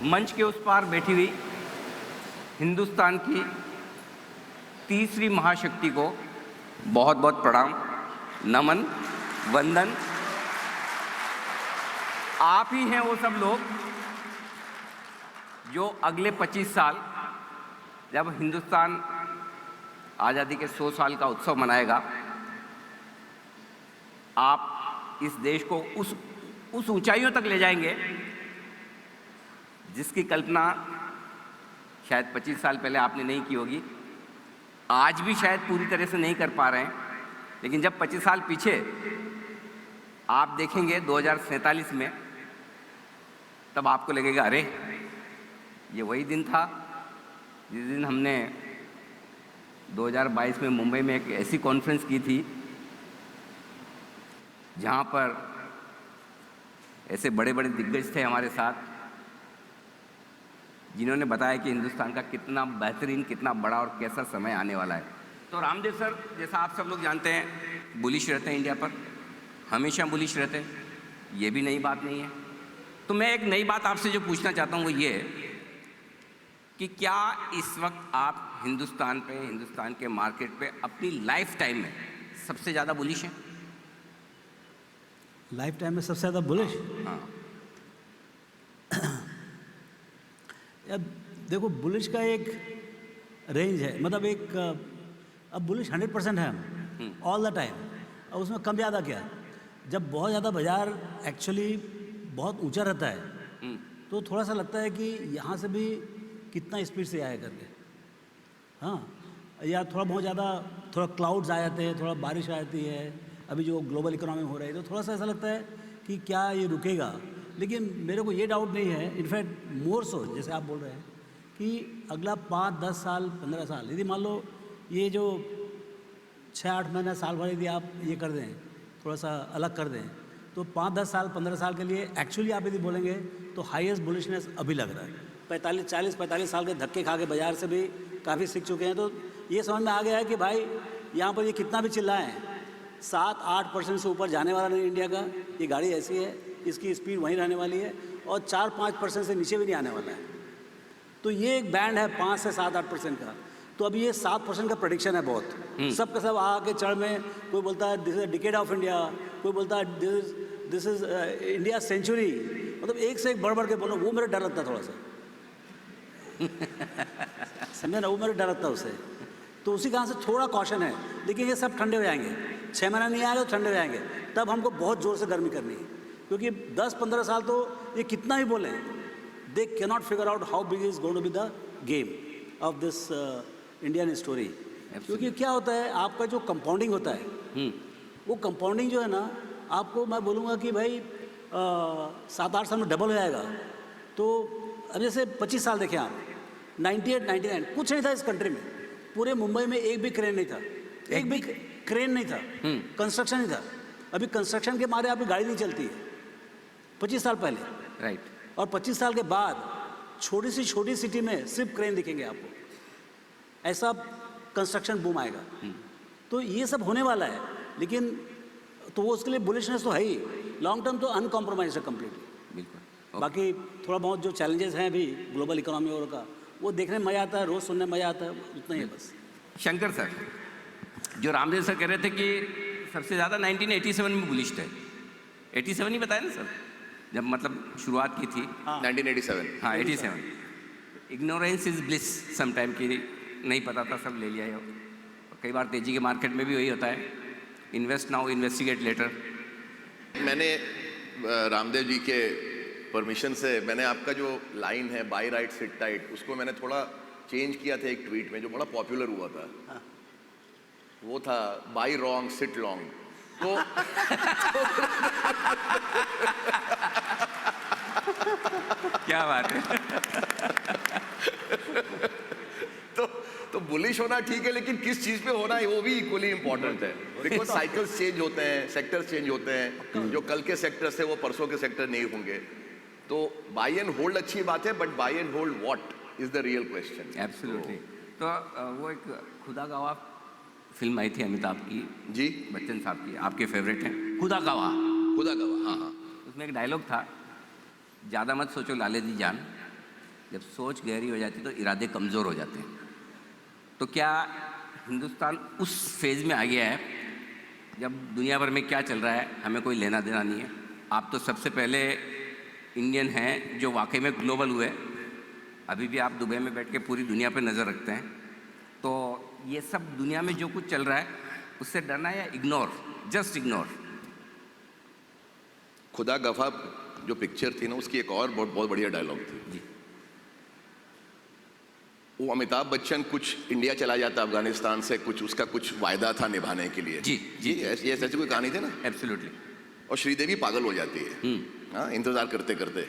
मंच के उस पार बैठी हुई हिंदुस्तान की तीसरी महाशक्ति को बहुत बहुत प्रणाम, नमन, वंदन। आप ही हैं वो सब लोग जो अगले 25 साल जब हिंदुस्तान आज़ादी के 100 साल का उत्सव मनाएगा, आप इस देश को उस ऊंचाइयों तक ले जाएंगे जिसकी कल्पना शायद 25 साल पहले आपने नहीं की होगी, आज भी शायद पूरी तरह से नहीं कर पा रहे हैं। लेकिन जब 25 साल पीछे आप देखेंगे 2047 में, तब आपको लगेगा अरे ये वही दिन था जिस दिन हमने 2022 में मुंबई में एक ऐसी कॉन्फ्रेंस की थी जहाँ पर ऐसे बड़े बड़े दिग्गज थे हमारे साथ, जिन्होंने बताया कि हिंदुस्तान का कितना बेहतरीन, कितना बड़ा और कैसा समय आने वाला है। तो रामदेव सर, जैसा आप सब लोग जानते हैं, बुलिश रहते हैं इंडिया पर, हमेशा बुलिश रहते हैं, ये भी नई बात नहीं है। तो मैं एक नई बात आपसे जो पूछना चाहता हूँ वो ये कि क्या इस वक्त आप हिंदुस्तान पे, हिंदुस्तान के मार्केट पे अपनी लाइफ टाइम में सबसे ज़्यादा बुलिश हैं? लाइफ टाइम में सबसे ज़्यादा बुलिश? हाँ। अब देखो, बुलिश का एक रेंज है, मतलब एक अब बुलिश 100% है हम ऑल द टाइम। और उसमें कम ज़्यादा क्या, जब बहुत ज़्यादा बाजार एक्चुअली बहुत ऊंचा रहता है तो थोड़ा सा लगता है कि यहाँ से भी कितना स्पीड से आया करके, हाँ, या थोड़ा बहुत ज़्यादा थोड़ा क्लाउड्स आ जाते हैं, थोड़ा बारिश आ जाती है, अभी जो ग्लोबल इकोनॉमी हो रही है तो थोड़ा सा ऐसा लगता है कि क्या ये रुकेगा। लेकिन मेरे को ये डाउट नहीं है, इनफैक्ट मोर सो, जैसे आप बोल रहे हैं कि अगला 5, 10 साल, 15 साल, यदि मान लो ये जो 6-8 महीना, साल भर यदि आप ये कर दें, थोड़ा सा अलग कर दें, तो 5, 10 साल, 15 साल के लिए एक्चुअली आप यदि बोलेंगे तो हाईएस्ट बुलिशनेस अभी लग रहा है। 45 साल के धक्के खा के बाजार से भी काफ़ी सीख चुके हैं, तो ये समझ में आ गया है कि भाई यहाँ पर ये कितना भी चिल्लाएं, 7-8% से ऊपर जाने वाला नहीं इंडिया का, ये गाड़ी ऐसी है, इसकी स्पीड वहीं रहने वाली है, और 4-5% से नीचे भी नहीं आने वाला है। तो ये एक बैंड है 5 से 7-8% का। तो अभी ये 7% का प्रेडिक्शन है बहुत, सबके सब आके चढ़ में, कोई बोलता है this is decade of India, कोई बोलता है दिस इज इंडिया सेंचुरी, मतलब एक से एक बढ़ बढ़ के बोलो। वो मेरा डर लगता है थोड़ा सा समझे ना, वो मेरा डर लगता है उससे, तो उसी कारण से थोड़ा कॉशन है। लेकिन ये सब ठंडे हो जाएंगे, 6 महीना नहीं आएगा तो ठंडे हो जाएंगे, तब हमको बहुत ज़ोर से गर्मी करनी है, क्योंकि 10-15 साल तो ये कितना ही बोलें, they cannot figure out how big is going to be the game of this Indian story. क्योंकि क्या होता है, आपका जो कंपाउंडिंग होता है, वो कंपाउंडिंग जो है ना, आपको मैं बोलूँगा कि भाई 7-8 साल में डबल हो जाएगा। तो अब जैसे 25 साल देखें आप, 98-99 कुछ नहीं था इस कंट्री में, पूरे मुंबई में एक भी क्रेन नहीं था, एक भी क्रेन नहीं था, कंस्ट्रक्शन नहीं था। अभी कंस्ट्रक्शन के मारे आपकी गाड़ी नहीं चलती है 25 साल पहले, राइट। और 25 साल के बाद छोटी सी छोटी सिटी में सिर्फ क्रेन दिखेंगे आपको, ऐसा कंस्ट्रक्शन बूम आएगा। तो ये सब होने वाला है, लेकिन तो वो उसके लिए बुलिशनेस तो है ही, लॉन्ग टर्म तो अनकॉम्प्रोमाइज है कम्प्लीटली। बिल्कुल। बाकी थोड़ा बहुत जो चैलेंजेस हैं अभी ग्लोबल इकोनॉमी और का, वो देखने में मज़ा आता है, रोज़ सुनने में मज़ा आता है, उतना ही है बस। शंकर सर, जो रामदेव सर कह रहे थे कि सबसे ज़्यादा 1987 में बुलिश थे, 87 ही बताया ना सर, जब मतलब शुरुआत की थी। 1987। हाँ, 87। इग्नोरेंस इज ब्लिस समटाइम, की नहीं पता था सब ले लिया है। कई बार तेजी के मार्केट में भी वही होता है, इन्वेस्ट नाउ इन्वेस्टिगेट लेटर। मैंने रामदेव जी के परमिशन से मैंने आपका जो लाइन है बाई राइट सिट टाइट, उसको मैंने थोड़ा चेंज किया था एक ट्वीट में, जो बड़ा पॉपुलर हुआ था। वो था बाई रॉन्ग सिट लॉन्ग। तो क्या बात है। तो बुलिश होना ठीक है, लेकिन किस चीज पे होना है वो भी इक्वली इंपॉर्टेंट है। बिकॉज साइकिल्स चेंज होते हैं, सेक्टर्स चेंज होते हैं, जो कल के सेक्टर्स है वो परसों के सेक्टर नहीं होंगे। तो बाई एंड होल्ड अच्छी बात है, but by and hold what is the real question. Absolutely. तो वो एक खुदा गवाह फिल्म आई थी अमिताभ की, जी, बच्चन साहब की, आपके फेवरेट हैं, खुदा गवाह। खुदा गवाह, हाँ हाँ। उसमें एक डायलॉग था, ज़्यादा मत सोचो लाले जी जान, जब सोच गहरी हो जाती है तो इरादे कमज़ोर हो जाते हैं। तो क्या हिंदुस्तान उस फेज़ में आ गया है जब दुनिया भर में क्या चल रहा है हमें कोई लेना देना नहीं है? आप तो सबसे पहले इंडियन हैं जो वाकई में ग्लोबल हुए। अभी भी आप दुबई में बैठ के पूरी दुनिया पे नज़र रखते हैं। तो ये सब दुनिया में जो कुछ चल रहा है उससे डरना या इग्नोर, जस्ट इग्नोर? खुदा गफा जो पिक्चर थी ना, उसकी एक और बहुत बहुत बढ़िया डायलॉग थी। जी। वो अमिताभ बच्चन कुछ इंडिया चला जाता अफगानिस्तान से, कुछ उसका कुछ वायदा था निभाने के लिए। जी, जी। ये ऐसी कोई कहानी थी ना। एब्सोल्युटली। और श्रीदेवी पागल हो जाती है, हाँ, इंतजार करते करते।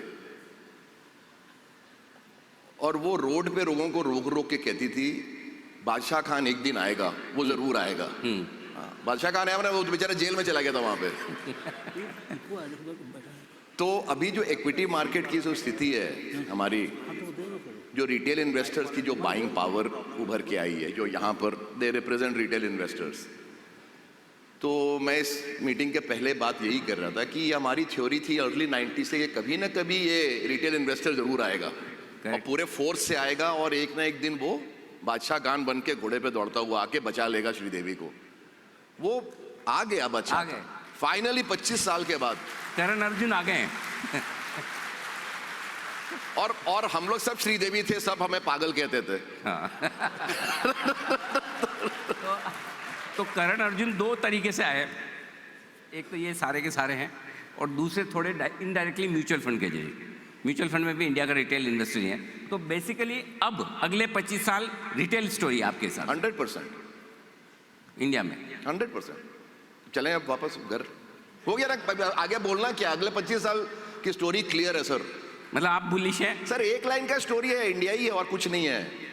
और वो रोड पे लोगों को रोक रोक के कहती थी बादशाह खान एक दिन आएगा, वो जरूर आएगा। हाँ, बादशाह खान आया ना, वो बेचारा जेल में चला गया था वहां पे। तो अभी जो इक्विटी मार्केट की जो स्थिति है हमारी, जो रिटेल इन्वेस्टर्स की जो बाइंग पावर उभर के आई है, जो यहाँ पर दे रिप्रेजेंट रिटेल इन्वेस्टर्स। तो मैं इस मीटिंग के पहले बात यही कर रहा था कि हमारी थ्योरी थी अर्ली 90 से कि कभी ना कभी ये रिटेल इन्वेस्टर जरूर आएगा और पूरे फोर्स से आएगा, और एक ना एक दिन वो बादशाह खान बन के घोड़े पे दौड़ता हुआ आके बचा लेगा श्रीदेवी को। वो आ गया, बचा गए फाइनली 25 साल के बाद। करण अर्जुन आ गए हैं। और हम लोग सब श्रीदेवी थे, सब हमें पागल कहते थे। तो करण अर्जुन दो तरीके से आए। एक तो ये सारे के सारे हैं, और दूसरे थोड़े इनडायरेक्टली म्यूचुअल फंड के जरिए। म्यूचुअल फंड में भी इंडिया का रिटेल इन्वेस्टर है। तो बेसिकली अब अगले 25 साल रिटेल स्टोरी आपके साथ 100% इंडिया में। 100%। चलें अब वापस घर, हो गया ना, आगे बोलना क्या? अगले 25 साल की स्टोरी क्लियर है सर। मतलब आप बुलिश हैं सर? एक लाइन का स्टोरी है, इंडिया ही है और कुछ नहीं है।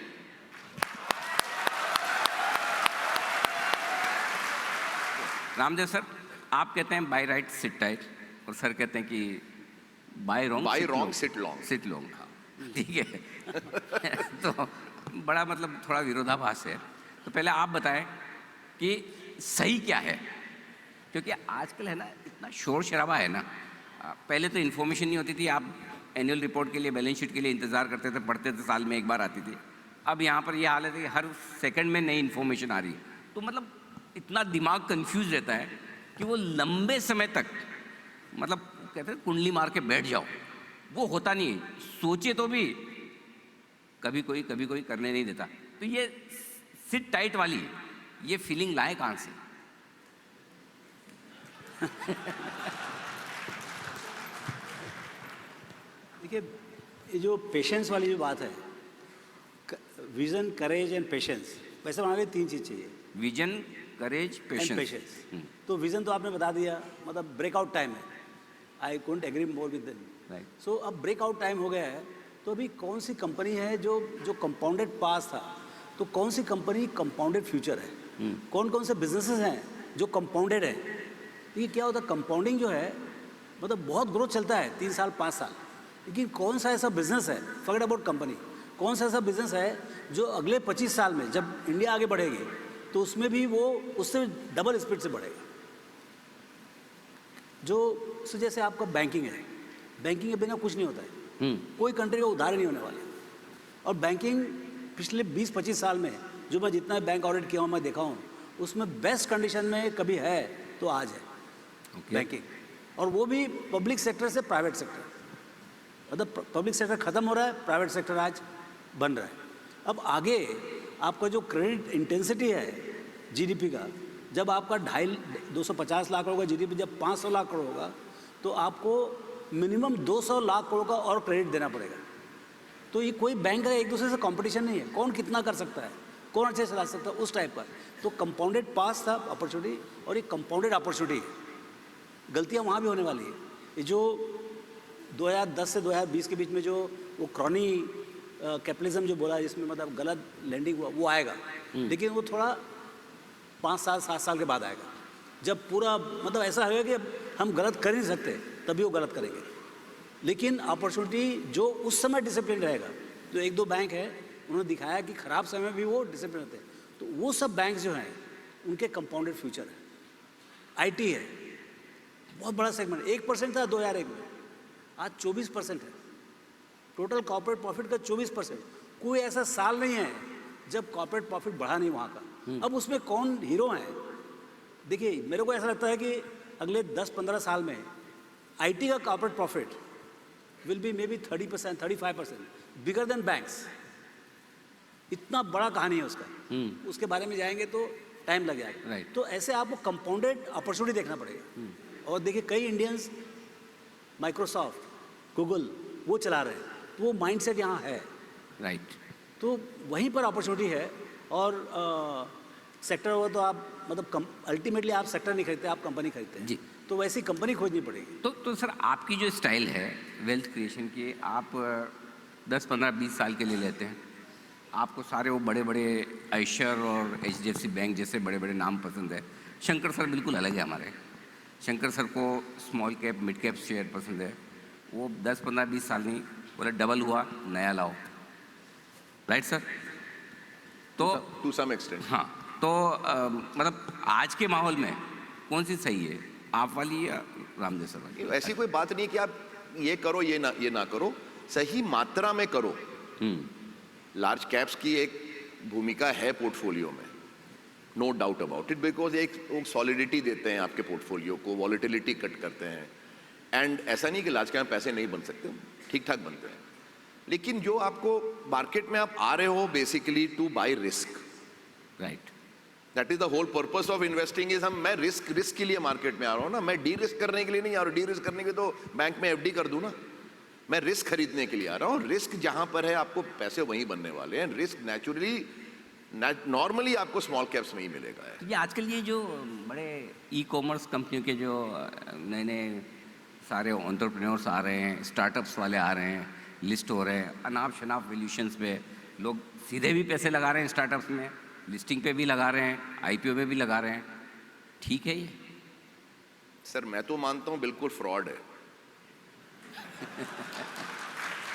रामदेव सर, आप कहते हैं बाय राइट सिट टाइट, और सर कहते हैं कि बाय रॉन्ग सिट लॉन्ग। हाँ, ठीक है। तो बड़ा मतलब थोड़ा विरोधाभास है। तो पहले आप बताएं कि सही क्या है, क्योंकि आजकल है ना इतना शोर शराबा है ना। पहले तो इन्फॉर्मेशन नहीं होती थी, आप एनुअल रिपोर्ट के लिए, बैलेंस शीट के लिए इंतज़ार करते थे, पढ़ते थे, साल में एक बार आती थी। अब यहाँ पर ये हालत है कि हर सेकंड में नई इन्फॉर्मेशन आ रही है। तो मतलब इतना दिमाग कंफ्यूज रहता है कि वो लंबे समय तक, मतलब कहते हैं कुंडली मार के बैठ जाओ, वो होता नहीं है। सोचे तो भी कभी कोई करने नहीं देता। तो ये सिट टाइट वाली ये फीलिंग लाए कहाँ से? देखिए, ये जो पेशेंस वाली जो बात है, विजन, करेज एंड पेशेंस, वैसे हमारे 3 चीज़ चाहिए। Vision, courage, patience. तो विजन तो आपने बता दिया, मतलब ब्रेकआउट टाइम है। I couldn't agree more with them. So अब ब्रेकआउट टाइम हो गया है, तो अभी कौन सी कंपनी है जो कंपाउंडेड पास था, तो कौन सी कंपनी कंपाउंडेड फ्यूचर है, कौन कौन से बिजनेसेस हैं जो कंपाउंडेड है। तो ये क्या होता है, कंपाउंडिंग जो है मतलब बहुत ग्रोथ चलता है 3 साल 5 साल, लेकिन कौन सा ऐसा बिजनेस है, फॉरगेट अबाउट कंपनी, कौन सा ऐसा बिजनेस है जो अगले 25 साल में जब इंडिया आगे बढ़ेगी तो उसमें भी वो उससे डबल स्पीड से बढ़ेगा। जो जैसे आपका बैंकिंग है, बैंकिंग के बिना कुछ नहीं होता है। कोई कंट्री का उधार नहीं होने वाले। और बैंकिंग पिछले 20-25 साल में जो मैं जितना बैंक ऑडिट किया हूँ, मैं देखा हूँ, उसमें बेस्ट कंडीशन में कभी है तो आज है बैंकिंग। और वो भी पब्लिक सेक्टर से प्राइवेट सेक्टर, मतलब पब्लिक सेक्टर खत्म हो रहा है, प्राइवेट सेक्टर आज बन रहा है। अब आगे आपका जो क्रेडिट इंटेंसिटी है जीडीपी का, जब आपका 250 लाख करोड़ का जीडीपी जब 500 लाख करोड़ होगा, तो आपको मिनिमम 200 लाख करोड़ का और क्रेडिट देना पड़ेगा। तो ये कोई बैंक का एक दूसरे से कंपटीशन नहीं है, कौन कितना कर सकता है, कौन अच्छे से चला सकता है, उस टाइप का। तो कंपाउंडेड पास था अपॉर्चुनिटी, और ये कंपाउंडेड अपॉर्चुनिटी है। गलतियाँ वहाँ भी होने वाली है। ये जो 2010 से 2020 के बीच में जो वो क्रॉनी कैपिटलिज्म जो बोला, जिसमें मतलब गलत लैंडिंग हुआ, वो आएगा, लेकिन वो थोड़ा 5 साल 7 साल के बाद आएगा, जब पूरा मतलब ऐसा होगा कि हम गलत कर नहीं सकते, तभी वो गलत करेंगे। लेकिन अपॉर्चुनिटी जो उस समय डिसिप्लिन रहेगा, जो 1-2 बैंक है उन्होंने दिखाया कि ख़राब समय में भी वो डिसिप्लिन रहते हैं, तो वो सब बैंक जो हैं उनके कंपाउंडेड फ्यूचर है। आईटी है, बहुत बड़ा सेगमेंट, 1% था 2001 में, आज 24% है। टोटल कॉर्पोरेट प्रॉफिट का 24%। कोई ऐसा साल नहीं है जब कॉर्पोरेट प्रॉफिट बढ़ा नहीं वहाँ का। अब उसमें कौन हीरो हैं? देखिए, मेरे को ऐसा लगता है कि अगले 10-15 साल में आईटी का corporate profit will be may be 30%, 35% bigger than banks. इतना बड़ा कहानी है उसका। उसके बारे में जाएंगे तो टाइम लग जाएगा। Right. तो ऐसे आपको कंपाउंडेड अपॉर्चुनिटी देखना पड़ेगा। और देखिए, कई इंडियंस माइक्रोसॉफ्ट, गूगल वो चला रहे हैं, तो वो माइंडसेट यहाँ है। राइट। तो वहीं पर अपॉर्चुनिटी है। और सेक्टर हो तो आप मतलब अल्टीमेटली आप सेक्टर नहीं खरीदते, आप कंपनी खरीदते हैं। जी। तो वैसी कंपनी खोजनी पड़ेगी। तो सर, आपकी जो स्टाइल है वेल्थ क्रिएशन की, आप 10, 15, 20 साल के लिए लेते हैं। आपको सारे वो बड़े बड़े आयशर और HDFC बैंक जैसे बड़े बड़े नाम पसंद है। शंकर सर बिल्कुल अलग है हमारे। शंकर सर को small cap, mid cap share पसंद है। वो 10, 15, 20 साल नहीं, बोले डबल हुआ नया लाओ। Right sir? तो टू सम एक्सटेंट। हाँ, तो मतलब आज के माहौल में कौन सी सही है, आप वाली या रामदेव सर वाली? ऐसी कोई बात नहीं कि आप ये करो ये ना करो, सही मात्रा में करो। लार्ज कैप्स की एक भूमिका है पोर्टफोलियो में, no doubt about it, because एक सॉलिडिटी देते हैं आपके पोर्टफोलियो को, वॉलेटिलिटी कट करते हैं। एंड ऐसा नहीं कि लार्ज कैप पैसे नहीं बन सकते, ठीक ठाक बनते हैं। लेकिन जो आपको मार्केट में आप आ रहे हो basically to buy risk. Right. That is the whole purpose of investing is मैं रिस्क के लिए मार्केट में आ रहा हूँ ना, मैं डी रिस्क करने के लिए नहीं आ रहा हूँ। डी रिस्क करने के लिए तो बैंक में FD कर दूँ ना। मैं रिस्क खरीदने के लिए आ रहा हूँ। रिस्क जहां पर है आपको पैसे वहीं बनने वाले हैं। रिस्क नॉर्मली आपको स्मॉल कैप्स में ही मिलेगा है। ये आजकल ये जो बड़े ई-कॉमर्स कंपनियों के जो नए नए सारे एंटरप्रेन्योर्स आ रहे हैं, स्टार्टअप्स वाले आ रहे हैं, लिस्ट हो रहे हैं, अनाप शनाप वैल्यूएशंस पे, लोग सीधे भी पैसे लगा रहे हैं स्टार्टअप्स में, लिस्टिंग पे भी लगा रहे हैं, IPO में भी लगा रहे हैं। ठीक है ये? सर मैं तो मानता हूँ बिल्कुल फ्रॉड है।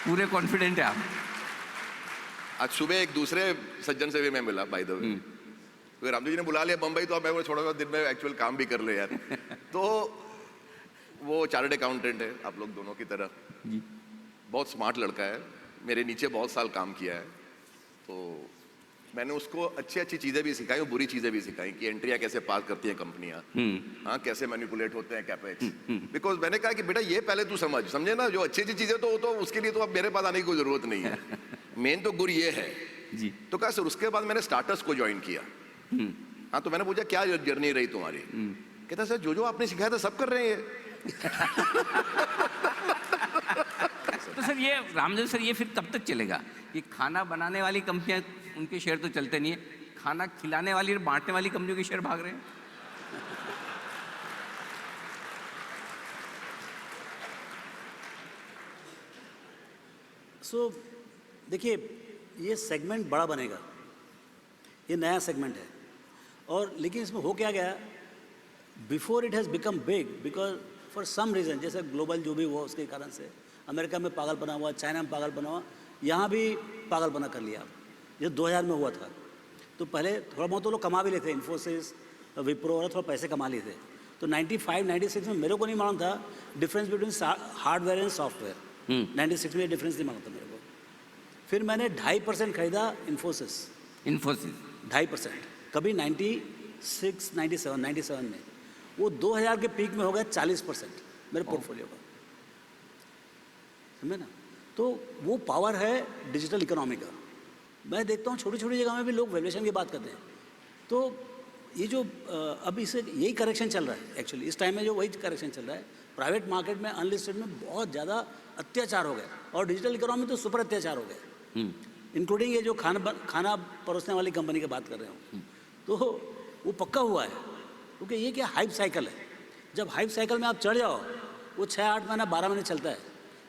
पूरे कॉन्फिडेंट है आप? आज सुबह एक दूसरे सज्जन से भी मैं मिला, बाय द वे। तो रामदेव जी ने बुला लिया बम्बई, तो अब मैं छोड़ा दिन में एक्चुअल काम भी कर ले यार। तो वो चार्टर्ड अकाउंटेंट है आप लोग दोनों की तरह जी। बहुत स्मार्ट लड़का है, मेरे नीचे बहुत साल काम किया है। तो मैंने उसको अच्छी अच्छी चीज़ें भी सिखाई और बुरी चीज़ें भी सिखाई कि एंट्रियाँ कैसे पास करती हैं कंपनियाँ, हाँ कैसे मैनिपुलेट होते हैं कैपेक्स। बिकॉज मैंने कहा कि बेटा ये पहले तू समझे ना, जो अच्छी अच्छी चीज़ें तो उसके लिए तो अब मेरे पास आने की कोई ज़रूरत नहीं है। मेन तो गुर ये है जी। तो कहा सर उसके बाद मैंने स्टार्टर्स को ज्वाइन किया। हाँ तो मैंने पूछा क्या जर्नी रही तुम्हारी? कहता सर जो आपने सिखाया था सब कर रहे हैं। तो सर ये रामदेव सर, ये फिर कब तक चलेगा? ये खाना बनाने वाली कंपनियां, उनके शेयर तो चलते नहीं है, खाना खिलाने वाली और बांटने वाली कंपनियों के शेयर भाग रहे हैं। सो देखिए, ये सेगमेंट बड़ा बनेगा, ये नया सेगमेंट है। और लेकिन इसमें हो क्या गया, before it has become big, because for some reason, जैसे ग्लोबल जो भी हुआ उसके कारण से, अमेरिका में पागलपना हुआ, चाइना में पागलपना हुआ, यहाँ भी पागलपना कर लिया। जैसे 2000 में हुआ था, तो पहले थोड़ा बहुत तो लोग कमा भी लेते, इन्फोसिस, विप्रो और थोड़ा पैसे कमा लिए थे। तो 95-96 में मेरे को नहीं मालूम था difference between hardware and software. 96 में डिफरेंस नहीं मालूम था मेरे को। फिर मैंने 2.5% खरीदा इन्फोसिस। 2.5%। कभी 96, 97 में, वो 2000 के पीक में हो गया 40% मेरे पोर्टफोलियो का, समझे ना? तो वो पावर है डिजिटल इकोनॉमी का। मैं देखता हूँ छोटी छोटी जगह में भी लोग वैल्यूएशन की बात करते हैं। तो ये जो अब इसे यही करेक्शन चल रहा है एक्चुअली, इस टाइम में जो वही करेक्शन चल रहा है। प्राइवेट मार्केट में अनलिस्टेड में बहुत ज़्यादा अत्याचार हो गया, और डिजिटल इकोनॉमी तो सुपर अत्याचार हो गया, इंक्लूडिंग ये जो खाना परोसने वाली कंपनी की बात कर रहे हो। तो वो पक्का हुआ है, क्योंकि ये क्या हाइप साइकिल है। जब हाइप साइकिल में आप चढ़ जाओ, वो 6-8 महीना 12 महीने चलता है,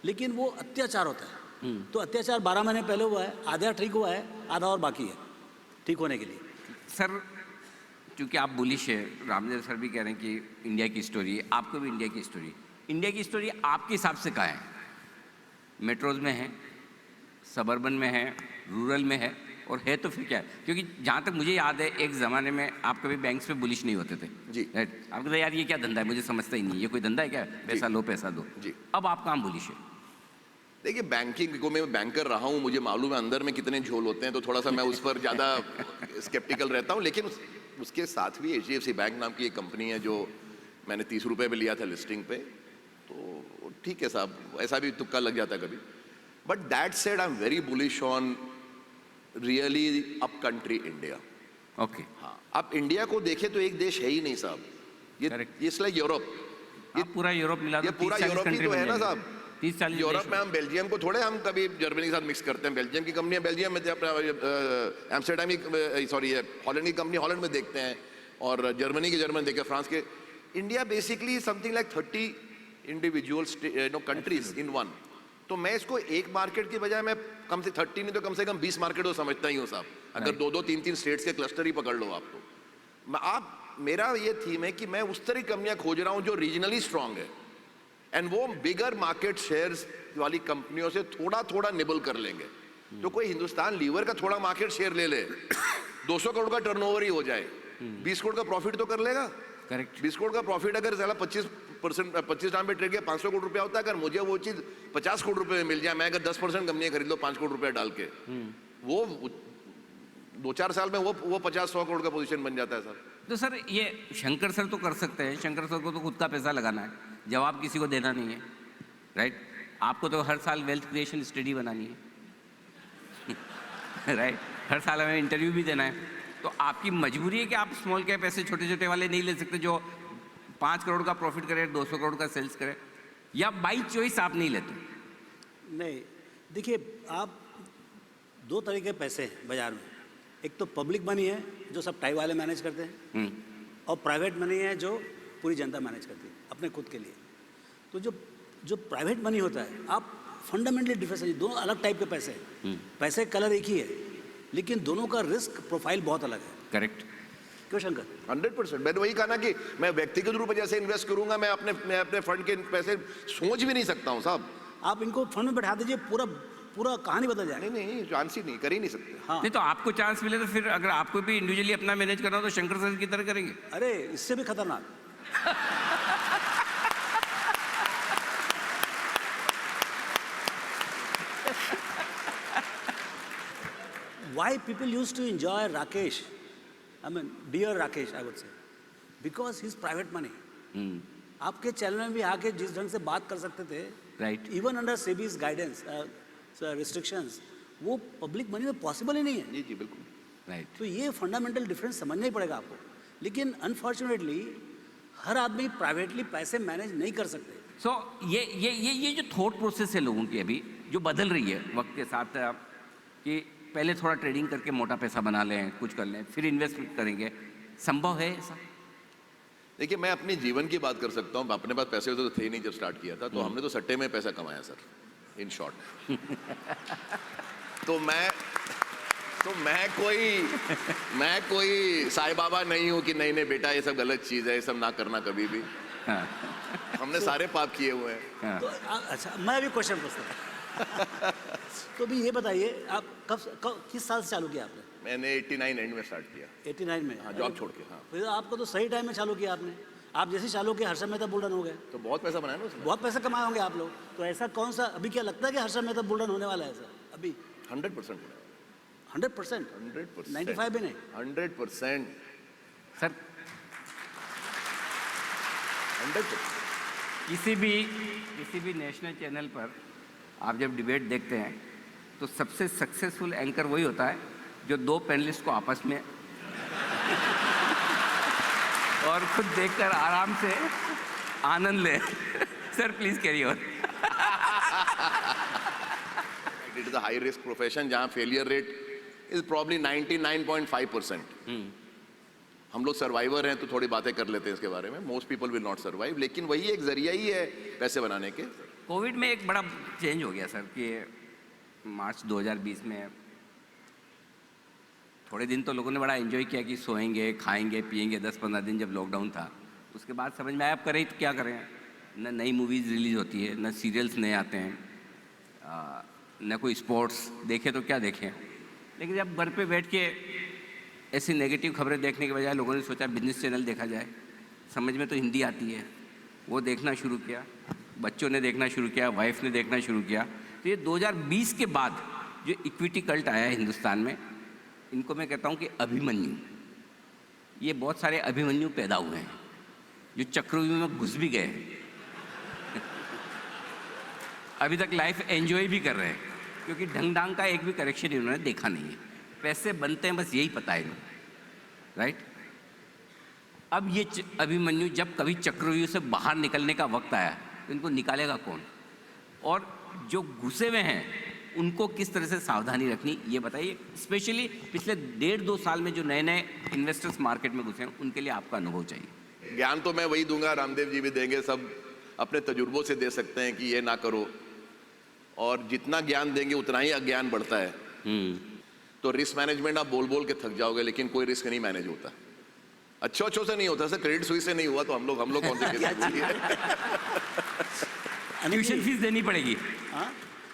लेकिन वो अत्याचार होता है। तो अत्याचार 12 महीने पहले हुआ है, आधा ठीक हुआ है, आधा और बाकी है ठीक होने के लिए। सर क्योंकि आप बुलिश है, रामदेव सर भी कह रहे हैं कि इंडिया की स्टोरी है, आपको भी इंडिया की स्टोरी, इंडिया की स्टोरी आपके हिसाब से कहाँ है? मेट्रोज में है, सबर्बन में है, रूरल में है, और है तो फिर क्या है? क्योंकि जहाँ तक मुझे याद है, एक ज़माने में आप कभी बैंक्स पे बुलिश नहीं होते थे जी। राइट? आप कहते यार ये क्या धंधा है, मुझे समझता ही नहीं, ये कोई धंधा है क्या, पैसा लो पैसा दो जी। अब आप कहाँ बुलिश है? देखिए बैंकिंग को मैं बैंकर रहा हूँ, मुझे मालूम है अंदर में कितने झोल होते हैं, तो थोड़ा सा मैं उस पर ज़्यादा स्केप्टिकल रहता हूँ। लेकिन उसके साथ भी HDFC बैंक नाम की एक कंपनी है जो मैंने 30 रुपये में लिया था लिस्टिंग पे, तो ठीक है साहब, ऐसा भी तुक्का लग जाता है कभी। But that said I am very bullish on really up country India. Okay, हाँ, आप इंडिया को देखें तो एक देश है ही नहीं साहब, ये Correct. It's like Europe. आप पूरा यूरोप मिला ये दो, पूरा 30-40 यूरोप ही कंट्री तो बन है ना जाएंगे। साहब। 30-40 यूरोप देश में हम बेल्जियम को थोड़े हम कभी जर्मनी के साथ मिक्स करते हैं। बेल्जियम की कंपनी है बेल्जियम में, अपना एम्स्टर्डम की सॉरी हॉलैंड की कंपनी हॉलैंड में देखते हैं, और जर्मनी की जर्मन देखे, फ्रांस के। India basically something like 30 individual countries in one. तो मैं इसको एक मार्केट की बजाय मैं कम से 30 नहीं तो कम से कम 20 मार्केट तो समझता ही हूँ साहब। अगर 2-2, 3-3 स्टेट्स के क्लस्टर ही पकड़ लो आप, तो आप मेरा ये थीम है कि मैं उस तरह की कंपनियां खोज रहा हूं जो रीजनली स्ट्रांग है, एंड वो बिगर मार्केट शेयर्स वाली कंपनियों से थोड़ा थोड़ा निबल कर लेंगे। तो कोई हिंदुस्तान लीवर का थोड़ा मार्केट शेयर ले ले, 200 करोड़ का टर्नओवर ही हो जाए, 20 करोड़ का प्रॉफिट तो कर लेगा। करेक्ट। 20 करोड़ का प्रॉफिट अगर साला 25 टाइम पे ट्रेड किया 500 करोड़ रुपया होता है। अगर मुझे वो चीज 50 करोड़ रुपए में मिल जाए, मैं अगर 10% कंपनी खरीद लो 5 करोड़ रुपया डाल के, वो 2-4 साल में वो 50-100 करोड़ का पोजीशन बन जाता है सर। तो सर ये शंकर सर तो कर सकते हैं, शंकर सर को तो खुद का पैसा लगाना है, जवाब किसी को देना नहीं है, राइट? आपको तो हर साल वेल्थ क्रिएशन स्टडी बनानी है राइट? हर साल हमें इंटरव्यू भी देना है। तो आपकी मजबूरी है कि आप स्मॉल कैप ऐसे छोटे छोटे वाले नहीं ले सकते जो 5 करोड़ का प्रॉफिट करे, 200 करोड़ का सेल्स करे, या बाई चॉइस आप नहीं लेते? नहीं, देखिए आप दो तरह के पैसे हैं बाजार में। एक तो पब्लिक मनी है जो सब टाई वाले मैनेज करते हैं, और प्राइवेट मनी है जो पूरी जनता मैनेज करती है अपने खुद के लिए। तो जो प्राइवेट मनी होता है, आप फंडामेंटली डिफरेंस है, दोनों अलग टाइप के पैसे हैं। पैसे कलर एक ही है, लेकिन दोनों का रिस्क प्रोफाइल बहुत अलग है। करेक्ट। क्यों शंकर? 100%। मैंने वही कहा ना कि मैं व्यक्तिगत रूप में जैसे इन्वेस्ट करूंगा, मैं अपने फंड के पैसे सोच भी नहीं सकता हूँ साहब। आप इनको फंड में बैठा दीजिए, पूरा कहानी बदल जाएगी। नहीं, चांस ही नहीं, कर ही नहीं सकते। हाँ, नहीं तो आपको चांस मिले तो फिर अगर आपको भी इंडिविजुअली अपना मैनेज करना हो तो शंकर सर की तरह करेंगे? अरे इससे भी खतरनाक। Why people used to enjoy Rakesh? I mean, dear Rakesh, I would say, because his private money. आपके चैनल में भी आके जिस ढंग से बात कर सकते थे, right, even under SEBI's guidance restrictions, वो पब्लिक मनी में पॉसिबल ही नहीं है। जी बिल्कुल, राइट। तो ये फंडामेंटल डिफरेंस समझना ही पड़ेगा आपको। लेकिन अनफॉर्चुनेटली हर आदमी प्राइवेटली पैसे मैनेज नहीं कर सकते। सो ये जो थॉट प्रोसेस है लोगों की अभी जो बदल रही है वक्त के साथ, कि पहले थोड़ा ट्रेडिंग करके मोटा पैसा बना लें, कुछ कर लें, फिर इन्वेस्टमेंट करेंगे, संभव है ऐसा? देखिए, मैं अपने जीवन की बात कर सकता हूँ। अपने पास पैसे होते तो थे नहीं जब स्टार्ट किया था, तो हमने तो सट्टे में पैसा कमाया सर, इन शॉर्ट। तो मैं कोई साईं बाबा नहीं हूँ कि नहीं बेटा ये सब गलत चीज़ है, ये सब ना करना कभी भी। हमने सारे पाप किए हुए हैं। तो अच्छा, मैं अभी क्वेश्चन पूछता हूँ। तो अभी ये बताइए, आप कब किस साल से चालू किया आपने? मैंने 89 एंड में स्टार्ट किया। 89 में? हाँ, जॉब छोड़ के। हाँ, फिर आपको तो सही टाइम में चालू किया आपने। आप जैसे चालू किया हर्षद मेहता बुलडन हो गए, तो बहुत पैसा बनाया ना उसमें। बहुत पैसा कमाए होंगे आप लोग। तो ऐसा कौन सा अभी क्या लगता है कि हर्षद मेहता बुलडन होने वाला है सर अभी? 100%। 100%? 95 भी नहीं? 100% सर। 100%। किसी भी नेशनल चैनल पर आप जब डिबेट देखते हैं तो सबसे सक्सेसफुल एंकर वही होता है जो दो पैनलिस्ट को आपस में और खुद देखकर आराम से आनंद ले। Sir please carry on. It is a high risk profession जहाँ फेलियर रेट इज प्रॉब्ली 99.5%। हम लोग सर्वाइवर हैं तो थोड़ी बातें कर लेते हैं इसके बारे में। Most people will not survive, लेकिन वही एक जरिया ही है पैसे बनाने के। कोविड में एक बड़ा चेंज हो गया सर कि मार्च 2020 में थोड़े दिन तो लोगों ने बड़ा एंजॉय किया कि सोएंगे, खाएंगे, पिएंगे। 10-15 दिन जब लॉकडाउन था, उसके बाद समझ में आया अब करें तो क्या करें। न नई मूवीज़ रिलीज़ होती है, न सीरियल्स नए आते हैं, न कोई स्पोर्ट्स देखे तो क्या देखें। लेकिन जब घर पे बैठ के ऐसी नेगेटिव खबरें देखने के बजाय लोगों ने सोचा बिजनेस चैनल देखा जाए। समझ में तो हिंदी आती है, वो देखना शुरू किया, बच्चों ने देखना शुरू किया, वाइफ ने देखना शुरू किया। तो ये 2020 के बाद जो इक्विटी कल्ट आया है हिंदुस्तान में, इनको मैं कहता हूँ कि अभिमन्यु, ये बहुत सारे अभिमन्यु पैदा हुए हैं जो चक्रव्यूह में घुस भी गए हैं। अभी तक लाइफ एंजॉय भी कर रहे हैं, क्योंकि ढंग ढंग का एक भी करेक्शन इन्होंने देखा नहीं है। पैसे बनते हैं बस यही पता है इन्हें, राइट। अब ये अभिमन्यु जब कभी चक्रव्यूह से बाहर निकलने का वक्त आया तो इनको निकालेगा कौन, और जो घुसे हुए हैं उनको किस तरह से सावधानी रखनी, ये बताइए। स्पेशली पिछले 1.5-2 साल में जो नए नए इन्वेस्टर्स मार्केट में घुसे हैं, उनके लिए आपका अनुभव चाहिए। ज्ञान तो मैं वही दूंगा, रामदेव जी भी देंगे, सब अपने तजुर्बों से दे सकते हैं कि ये ना करो, और जितना ज्ञान देंगे उतना ही अज्ञान बढ़ता है। तो रिस्क मैनेजमेंट आप बोल बोल के थक जाओगे, लेकिन कोई रिस्क नहीं मैनेज होता, अच्छों से नहीं होता। सर क्रेडिट स्विस से नहीं हुआ तो हम लोग कौन से ट्यूशन फीस देनी पड़ेगी। हाँ,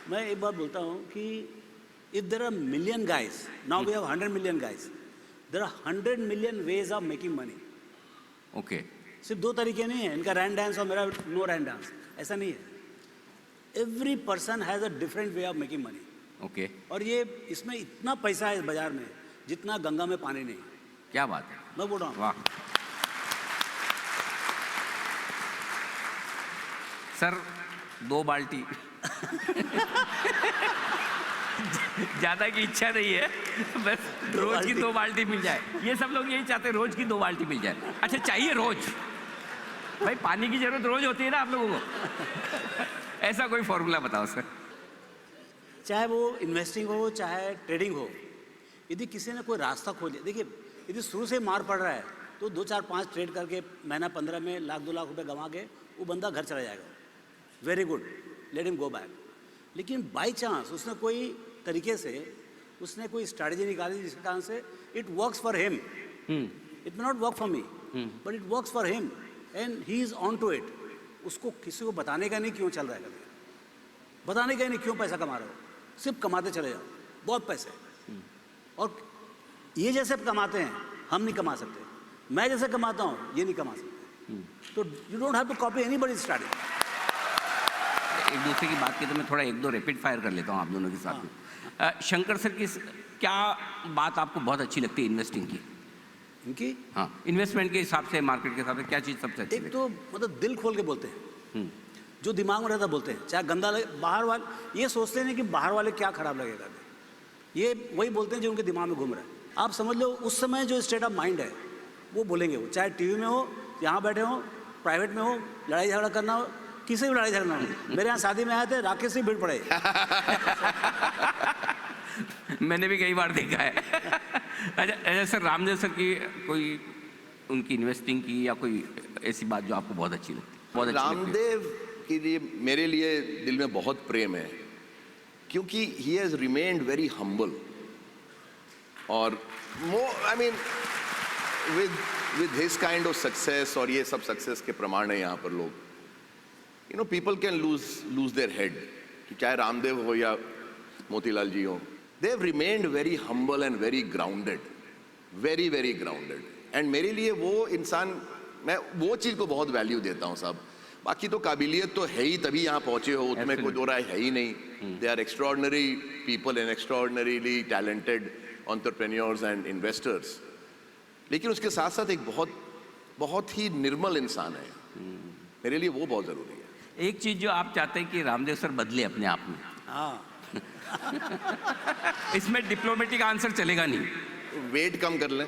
मैं एक बात बोलता हूँ कि if there are million guys, now we have 100 million guys, there are 100 million ways of making money. Okay, सिर्फ 2 तरीके नहीं है, इनका रैन डांस और मेरा नो रैन डांस, ऐसा नहीं है। Every person has a different way of making money. Okay, और ये इसमें इतना पैसा है इस बाजार में जितना गंगा में पानी नहीं। क्या बात है, मैं बोल रहा हूँ। वाह। सर 2 बाल्टी ज्यादा की इच्छा नहीं है, बस रोज की 2 बाल्टी मिल जाए। ये सब लोग यही चाहते हैं, रोज की 2 बाल्टी मिल जाए। अच्छा, चाहिए रोज, भाई पानी की जरूरत रोज होती है ना आप लोगों को। ऐसा कोई फॉर्मूला बताओ सर। चाहे वो इन्वेस्टिंग हो चाहे ट्रेडिंग हो, यदि किसी ने कोई रास्ता खोज लिया, देखिए यदि शुरू से मार पड़ रहा है तो 2-4-5 ट्रेड करके महीना 15 में 1-2 लाख रुपए गंवा के वो बंदा घर चला जाएगा, very good, let him go back. लेकिन बाई चांस उसने कोई तरीके से उसने कोई स्ट्रैटेजी निकाली जिसके कारण से it works for him, it may not work for me but it works for him and he is on to it. उसको किसी को बताने का नहीं क्यों चल रहा है, कभी बताने का ही नहीं क्यों पैसा कमा रहे हो, सिर्फ कमाते चले जाओ, बहुत पैसे। और ये जैसे कमाते हैं हम नहीं कमा सकते, मैं जैसे कमाता हूँ ये नहीं कमा सकते। तो you don't have to copy anybody's strategy. एक दूसरे की बात की तो मैं थोड़ा 1-2 रैपिड फायर कर लेता हूँ आप दोनों के साथ में। शंकर सर की क्या बात आपको बहुत अच्छी लगती है इन्वेस्टिंग की? इनकी हाँ, इन्वेस्टमेंट के हिसाब से, मार्केट के हिसाब से क्या चीज़ सबसे अच्छी एक तो मतलब दिल खोल के बोलते हैं, जो दिमाग में रहता बोलते हैं, चाहे गंदा लगे। बाहर वाले ये सोचते नहीं कि बाहर वाले क्या खराब लगेगा, ये वही बोलते हैं जो उनके दिमाग में घूम रहा है। आप समझ लो उस समय जो स्टेट ऑफ माइंड है वो बोलेंगे, वो चाहे टीवी में हो, यहाँ बैठे हो, प्राइवेट में हो, लड़ाई झगड़ा करना हो, किसी भी लड़ाई झगड़ा हो। मेरे यहाँ शादी में आए थे, राकेश से भीड़ पड़े। मैंने भी कई बार देखा है। अच्छा सर, रामदेव सर की कोई उनकी इन्वेस्टिंग की या कोई ऐसी बात जो आपको बहुत अच्छी लगती है? बहुत अच्छी रामदेव के लिए मेरे लिए दिल में बहुत प्रेम है, क्योंकि he has remained very humble, और I mean with his kind of success, और ये सब सक्सेस के प्रमाण है यहाँ पर लोग, you know, people can lose their head, कि चाहे रामदेव हो या मोतीलाल जी हो, they have remained very humble and very grounded, very very grounded. And मेरे लिए वो इंसान, मैं वो चीज़ को बहुत वैल्यू देता हूँ साहब। बाकी तो काबिलियत तो है ही, तभी यहाँ पहुँचे हो, उसमें कोई दो राय है ही नहीं। They are extraordinary people and extraordinarily talented entrepreneurs and investors, लेकिन उसके साथ साथ एक बहुत ही निर्मल इंसान है। मेरे लिए वो बहुत ज़रूरी है। एक चीज़ जो आप चाहते हैं कि रामदेव सर बदले अपने आप में, हाँ इसमें डिप्लोमेटिक आंसर चलेगा नहीं, वेट कम कर लें।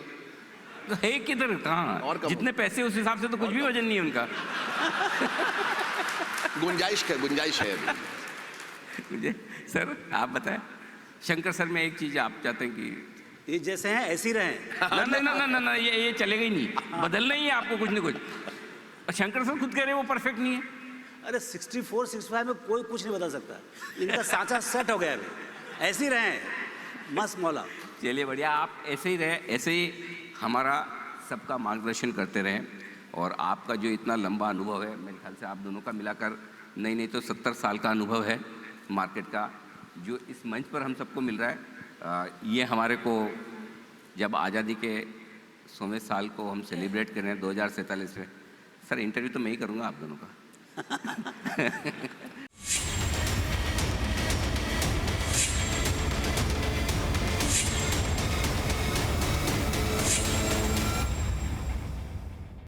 तो है किधर, कहाँ, और कम जितने पैसे उस हिसाब से तो कुछ भी वजन नहीं है उनका। गुंजाइश है अभी। मुझे सर आप बताएं, शंकर सर में एक चीज़ आप चाहते हैं कि ये जैसे हैं ऐसे ही रहें। ना ना ना ना ना, ये चलेगा ही नहीं, बदलना ही है आपको कुछ न कुछ। और शंकर सर खुद कह रहे हैं वो परफेक्ट नहीं है। अरे 64-65 में कोई कुछ नहीं बदल सकता, इनका सांचा सेट हो गया अभी, ऐसे ही रहें, मस्त मौला। चलिए बढ़िया, आप ऐसे ही रहें, ऐसे ही हमारा सबका मार्गदर्शन करते रहें। और आपका जो इतना लंबा अनुभव है, मेरे ख्याल से आप दोनों का मिलाकर नहीं तो 70 साल का अनुभव है मार्केट का, जो इस मंच पर हम सबको मिल रहा है। ये हमारे को जब आज़ादी के 100वें साल को हम सेलिब्रेट कर रहे हैं 2047 में, सर इंटरव्यू तो मैं ही करूँगा आप दोनों का।